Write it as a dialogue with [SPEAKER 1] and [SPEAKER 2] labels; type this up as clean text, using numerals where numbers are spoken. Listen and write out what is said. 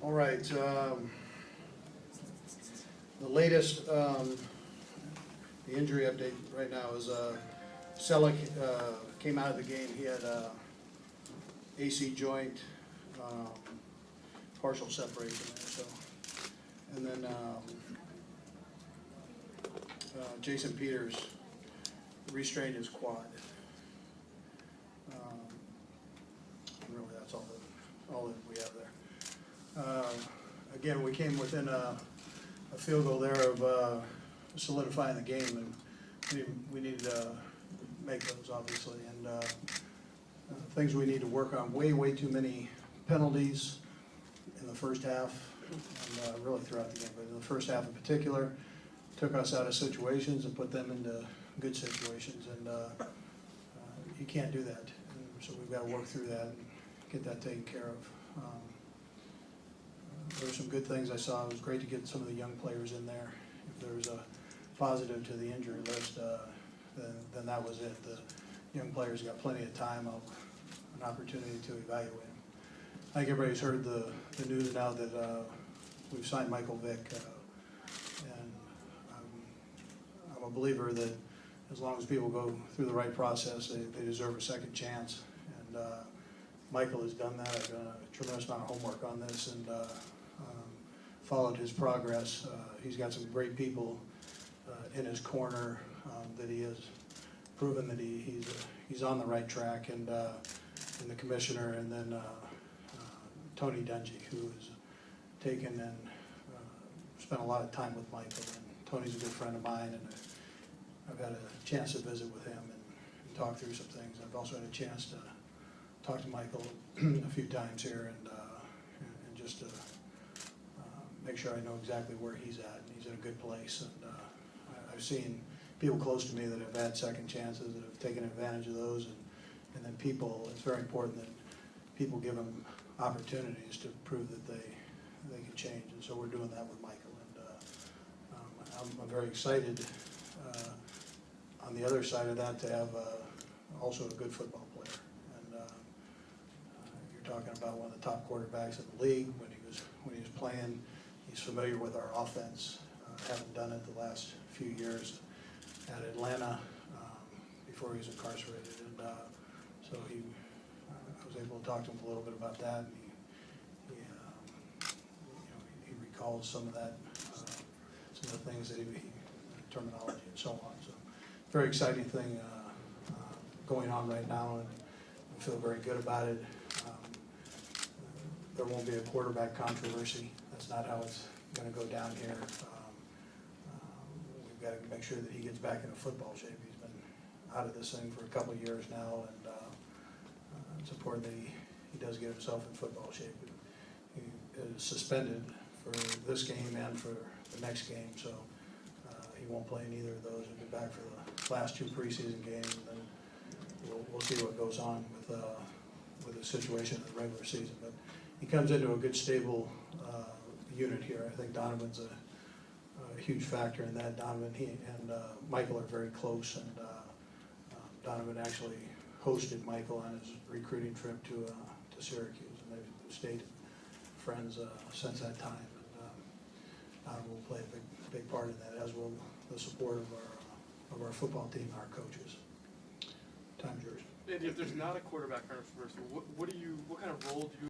[SPEAKER 1] All right, the latest, the injury update right now is Selleck came out of the game. He had AC joint, partial separation there, so. And then Jason Peters restrained his quad. And really, that's all that we have there. Again, we came within a field goal there of solidifying the game, and we needed to make those, obviously. And things we need to work on, way too many penalties in the first half, and really throughout the game, but in the first half in particular, took us out of situations and put them into good situations, and you can't do that. And so we've got to work through that and get that taken care of. There were some good things I saw. It was great to get some of the young players in there. If there was a positive to the injury list, then that was it. The young players got plenty of time, an opportunity to evaluate them. I think everybody's heard the news now that we've signed Michael Vick, and I'm a believer that as long as people go through the right process, they deserve a second chance. And Michael has done that. I've done a tremendous amount of homework on this, and followed his progress. He's got some great people in his corner that he has proven that he's on the right track, and the commissioner, and then Tony Dungy, who has taken and spent a lot of time with Michael. And Tony's a good friend of mine, and I've had a chance to visit with him and talk through some things. I've also had a chance to talk to Michael a few times here, and just to make sure I know exactly where he's at, and he's in a good place. And I've seen people close to me that have had second chances, that have taken advantage of those, and then people, it's very important that people give them opportunities to prove that they can change, and so we're doing that with Michael. And I'm very excited on the other side of that to have also a good football player. And you're talking about one of the top quarterbacks in the league. When he was playing, he's familiar with our offense. Haven't done it the last few years at Atlanta before he was incarcerated, and so I was able to talk to him a little bit about that. And he recalls some of that, some of the things that terminology and so on. So, very exciting thing going on right now, and I feel very good about it. There won't be a quarterback controversy. That's not how it's going to go down here. We've got to make sure that he gets back into football shape. He's been out of this thing for a couple of years now, and it's important that he does get himself in football shape. He is suspended for this game and for the next game, so he won't play in either of those. He'll be back for the last two preseason games, and then we'll see what goes on with the situation in the regular season. But he comes into a good, stable unit here. I think Donovan's a huge factor in that. Donovan and Michael are very close, and Donovan actually hosted Michael on his recruiting trip to Syracuse, and they've stayed friends since that time. And Donovan will play a big part in that, as will the support of our football team and our coaches. Time's yours.
[SPEAKER 2] And if there's not a quarterback controversy, what kind of role do you